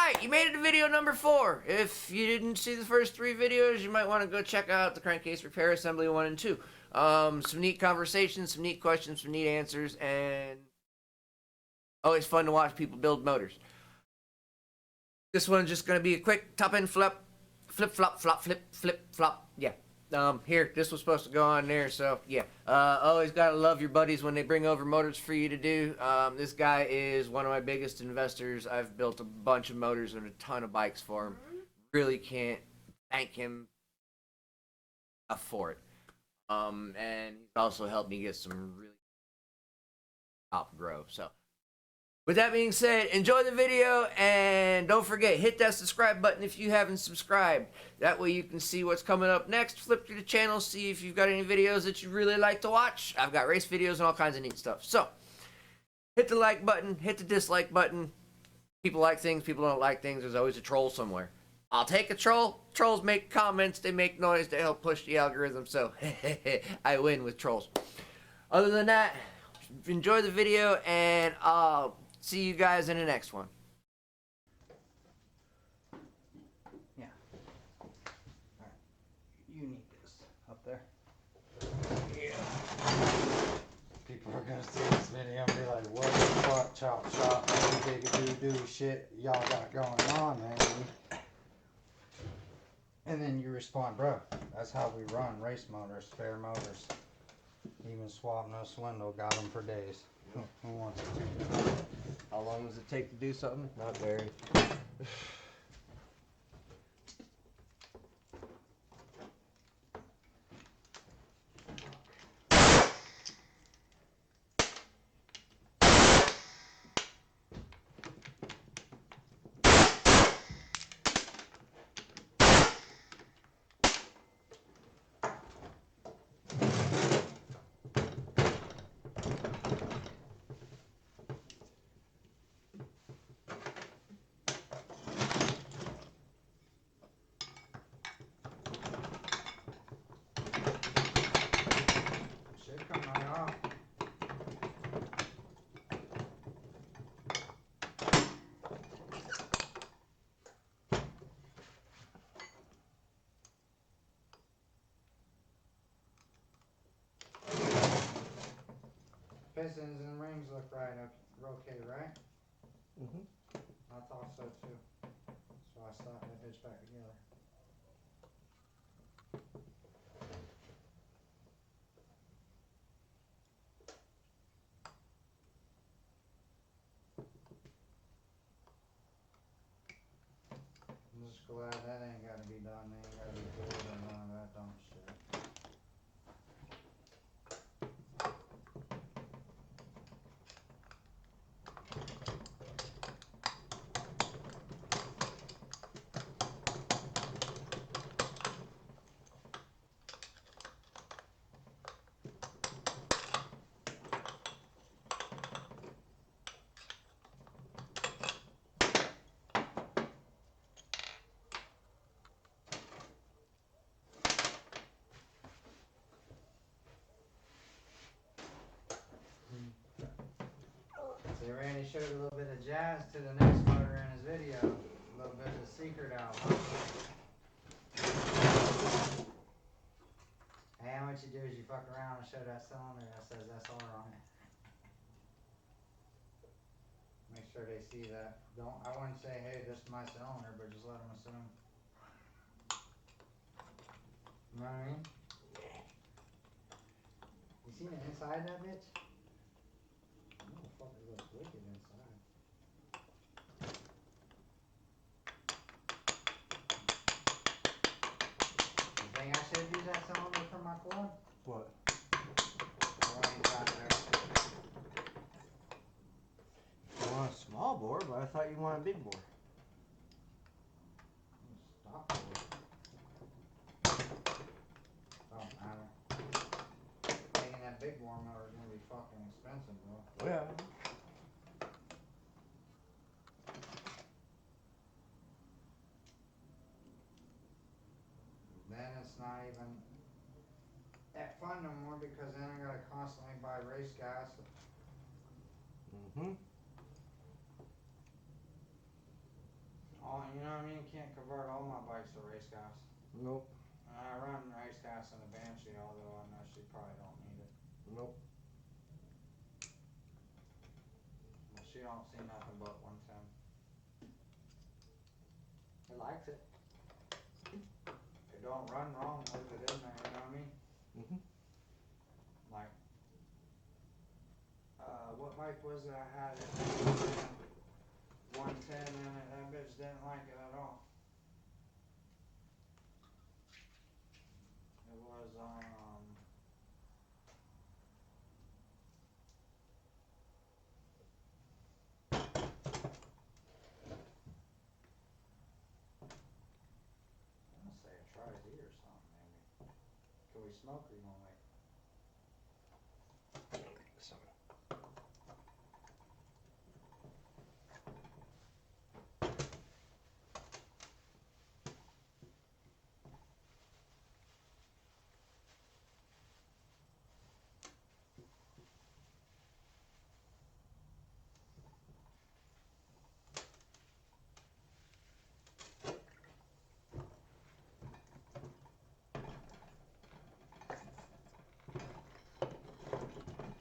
Alright, you made it to video number 4. If you didn't see the first 3 videos, you might want to go check out the Crankcase Repair Assembly 1 and 2. Some neat conversations, some neat questions, some neat answers, and always fun to watch people build motors. This one's just going to be a quick top-end flip, flop, flip, flop. Yeah. Here, this was supposed to go on there, so yeah. Always gotta love your buddies when they bring over motors for you to do. This guy is one of my biggest investors. I've built a bunch of motors and a ton of bikes for him. Really can't thank him enough for it. And he's also helped me get some really top grow. So with that being said, enjoy the video, and don't forget, hit that subscribe button if you haven't subscribed. That way you can see what's coming up next. Flip through the channel, see if you've got any videos that you really like to watch. I've got race videos and all kinds of neat stuff. So, hit the like button, hit the dislike button. People like things, people don't like things. There's always a troll somewhere. I'll take a troll. Trolls make comments, they make noise, they help push the algorithm, so I win with trolls. Other than that, enjoy the video, and I'll see you guys in the next one. Yeah. Alright. You need this up there. Yeah. People are gonna see this video and be like, what the fuck, chop chop, do shit y'all got going on, man. And then you respond, bro, that's how we run race motors, spare motors. Even swap no swindle, got them for days. Who wants to do? How long does it take to do something? Not very. Should come right off. Pistons and rings look right, okay, right? Mm-hmm. I thought so too. So I slapped that bitch back together. I'm just glad that ain't gotta be done. They ain't gotta be doing none of that dumb shit. See, Randy showed a little bit of jazz to the next motor in his video. A little bit of the secret out. And what you do is you fuck around and show that cylinder that says SR on it. Make sure they see that. I wouldn't say, hey, this is my cylinder, but just let them assume. You know what I mean? You seen the inside of that bitch? Motherfucker looks wicked inside. You think I should use that cylinder for my quad? What? The one you got there. I want a small bore, but I thought you wanted a big bore. Stop it. Don't matter. Making that big bore motor is gonna be fucking expensive, bro. Yeah. Then it's not even that fun no more because then I gotta constantly buy race gas. Mm-hmm. what I mean? Can't convert all my bikes to race gas. Nope. I run race gas in the Banshee, although I know she probably don't need it. Nope. Well, she don't see nothing but 110. It likes it. It don't run wrong, leave it in there, you know what I mean? Mhm. Like, what bike was it I had? 110 in it, that bitch didn't like it at all. It was, I'm gonna say a Tri-Z or something, maybe. Can we smoke or you gonna wait?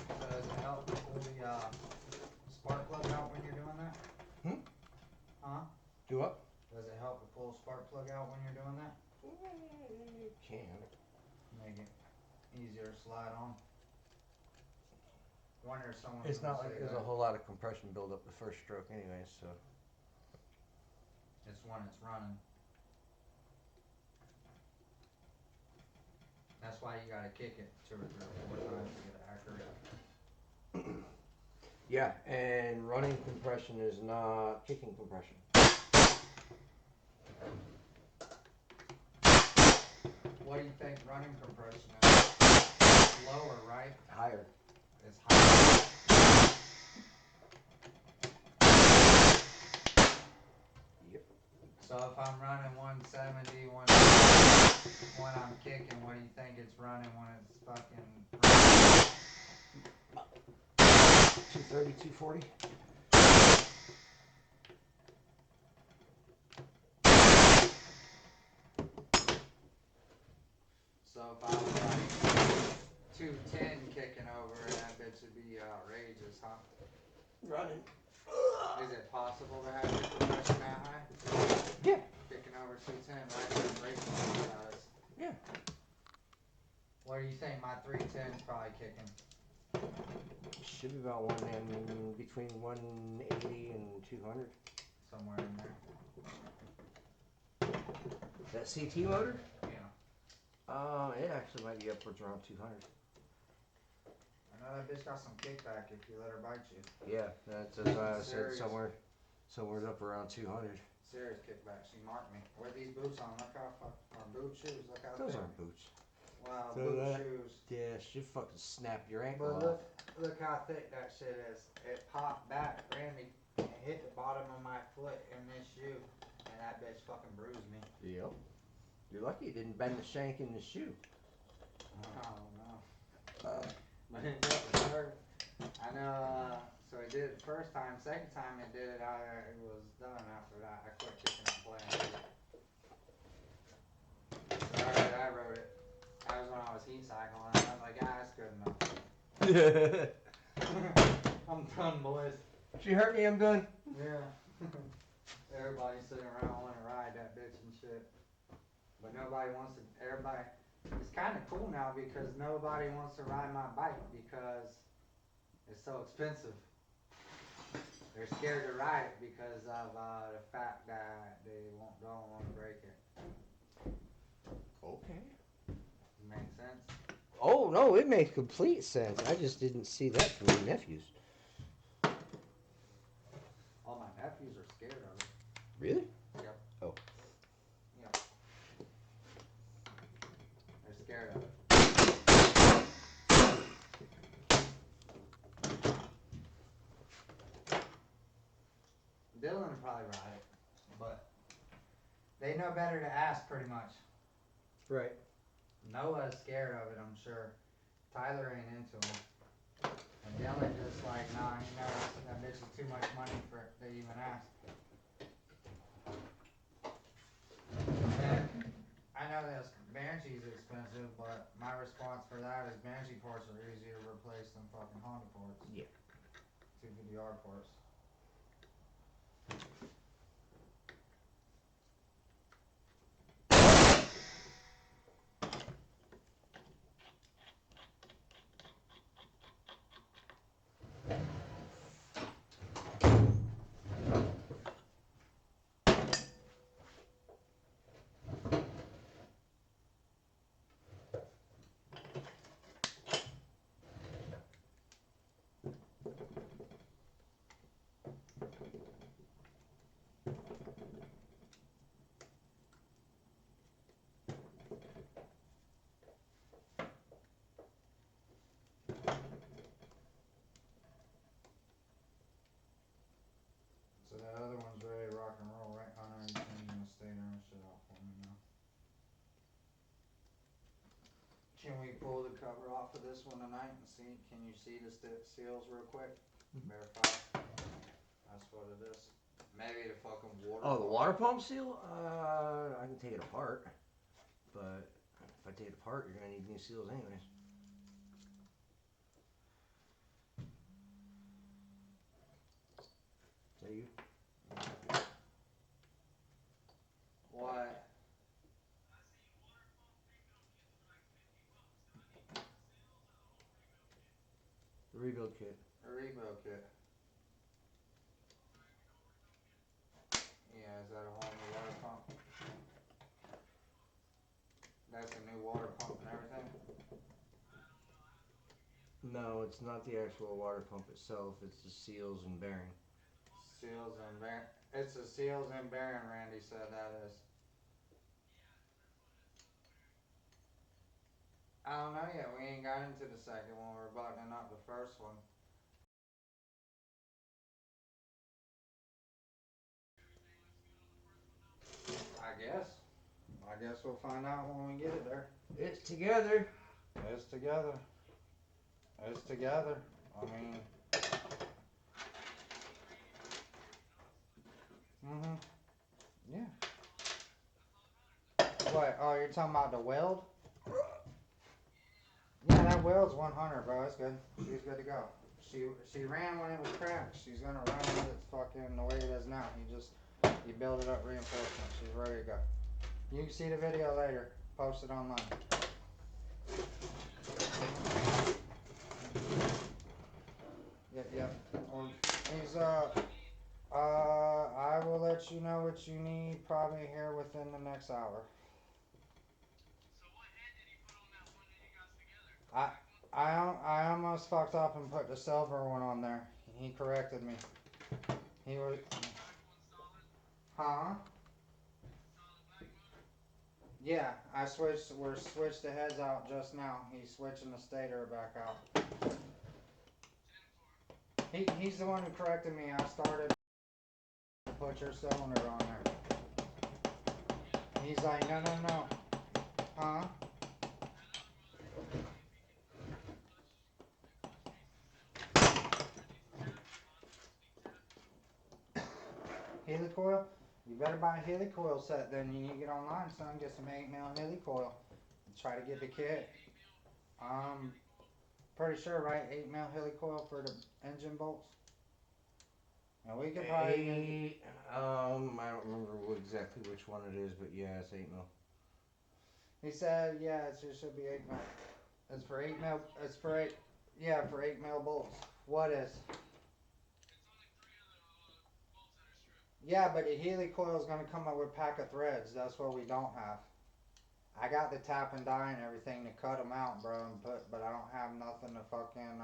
So does it help pull the spark plug out when you're doing that? Hmm? Huh? Do what? Does it help to pull the spark plug out when you're doing that? You can. Make it easier to slide on. Wonder if someone's It's gonna not like say there's that. a whole lot of compression buildup the first stroke anyway, so. It's when it's running. That's why you gotta kick it 2 or 3 or 4 times to get it accurate. Yeah, and running compression is not kicking compression. What do you think running compression is? Lower, right? Higher. It's higher. Yep. So if I'm running 170, when I'm kicking, what do you think it's running when it's fucking running? 230, 240. So if I was like 210 kicking over, that bitch would be outrageous, huh? Running. Is it possible to have your compression that high? Yeah. Kicking over 210, right? When racing exercise. Yeah. What do you think my 310 is probably kicking? Should be about between 180 and 200. Somewhere in there. That CT motor? Yeah. It actually might be upwards around 200. I know that bitch got some kickback if you let her bite you. Yeah, that's why I said Serious. somewhere up around 200. Serious kickback. She marked me. With these boots on, look how our boot shoes. Look how Those thick. aren't boots. Wow, So boot that- shoes. Yeah, she fucking snap your ankle But off. look how thick that shit is. It popped back, ran me, and hit the bottom of my foot in this shoe, and that bitch fucking bruised me. Yep. You're lucky it didn't bend the shank in the shoe. Oh no. But it definitely hurt. I know, so I did it the first time. Second time it did it, it was done after that. I quit kicking and playing. So alright, I wrote it. That was when I was heat cycling. I was like, that's good enough. I'm done, boys. She hurt me, I'm done. Yeah. Everybody's sitting around wanting to ride that bitch and shit. But nobody wants to, it's kind of cool now because nobody wants to ride my bike because it's so expensive. They're scared to ride it because of the fact that they don't want to break it. Okay. Make sense? Oh, no, it makes complete sense. I just didn't see that from your nephews. All my nephews are scared of it. Really? Yep. Oh. Yep. They're scared of it. Dylan would probably ride it, but they know better to ask pretty much. Right. Noah's scared of it, I'm sure. Tyler ain't into him. And Dylan just like, nah, that bitch is too much money for it to even ask. know this Banshee's expensive, but my response for that is Banshee parts are easier to replace than fucking Honda parts. Yeah. 250R parts. So that other one's ready to rock and roll, right, Hunter? You changing the stator and shit out for me now. Can we pull the cover off of this one tonight and see? Can you see the seals real quick? Verify. That's what it is. Maybe the fucking water. Oh, the water pump seal? I can take it apart, but if I take it apart, you're gonna need new seals anyways. Is that you? What? The rebuild kit. A rebuild kit. Yeah, is that a whole new water pump? That's a new water pump and everything? No, it's not the actual water pump itself. It's the seals and bearing. Seals and bearing. It's the seals and bearing, Randy said that is. I don't know yet. We ain't got into the second one. We're buttoning up the first one. I guess we'll find out when we get it there. It's together. It's together. It's together. I mean. Yeah. What? Oh, you're talking about the weld? Yeah, that weld's 100, bro. It's good. She's good to go. She ran when it was cracked. She's gonna run with it fucking the way it is now. You build it up reinforcement. She's ready to go. You can see the video later. Post it online. Yep. He's I will let you know what you need probably here within the next hour. So what head did he put on that one that you got together? I almost fucked up and put the silver one on there. He corrected me. He was. Huh? Yeah, we're switched the heads out just now. He's switching the stator back out. He's the one who corrected me. I started to put your cylinder on there. He's like, no. Huh? Helicoil? You better buy a helicoil set then. You need to get online, son. Get some 8mm helicoil. Try to get the kit. Pretty sure, right? 8mm helicoil for the engine bolts. And we could probably. I don't remember exactly which one it is, but yeah, it's 8mm. He said, yeah, it should be 8mm. It's for 8mm. It's for 8. Yeah, for 8mm bolts. What is? Yeah, but the helicoil is gonna come up with a pack of threads. That's what we don't have. I got the tap and die and everything to cut them out, bro, but I don't have nothing to fucking.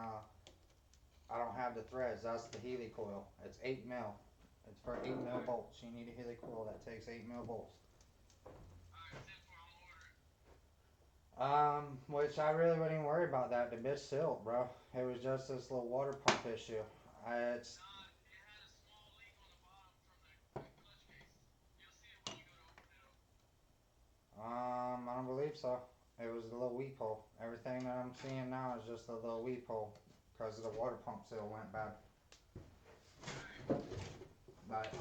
I don't have the threads. That's the helicoil. It's 8mm. It's for 8mm bolts. You need a helicoil that takes 8mm bolts. Which I really wouldn't even worry about that. The bitch sealed, bro. It was just this little water pump issue. It's. I don't believe so. It was a little weep hole. Everything that I'm seeing now is just a little weep hole because the water pump seal went bad. But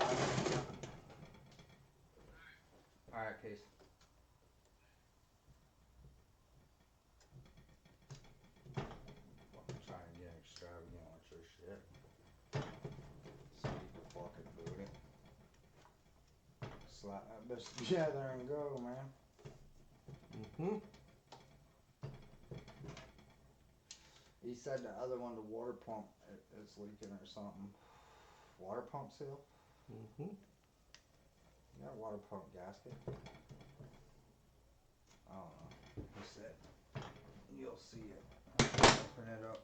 alright, Case. slap that bitch together and go, man. Mm-hmm. He said the other one, the water pump, it's leaking or something. Water pump seal? Mm-hmm. You got a water pump gasket? I don't know. He said, you'll see it. Open it up.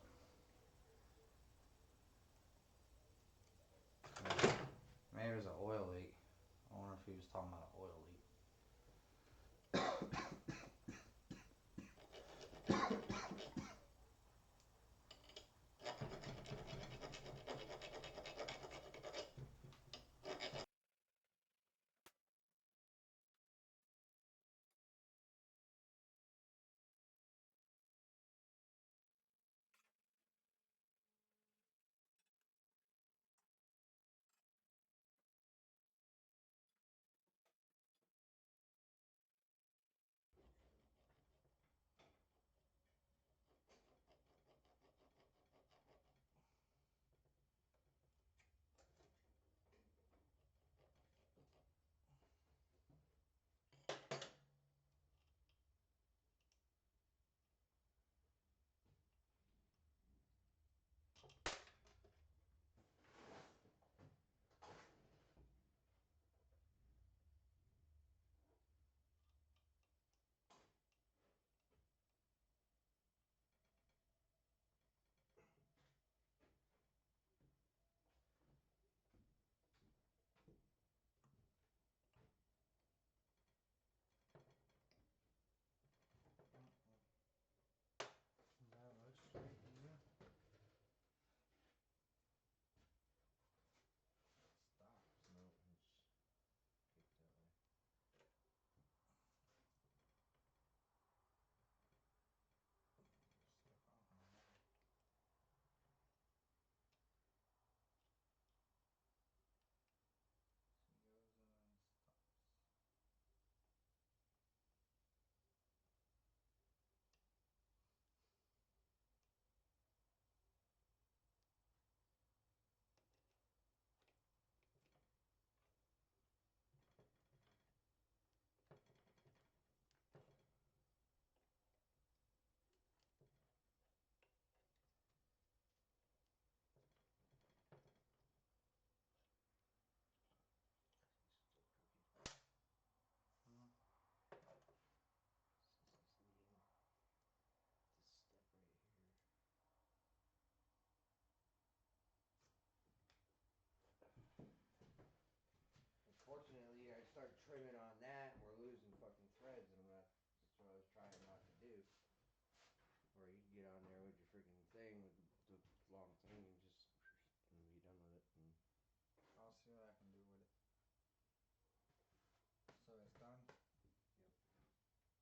Maybe it was an oil leak. I wonder if he was talking about an oil leak. That looks straight to you. Stop. No, it's kicked that way. Step out on that. She goes and then stops. He's still cooking. Hmm. Since he's leading this step right here. Unfortunately, I start trimming on that, and we're losing fucking threads, and I'm not. That's what I was trying not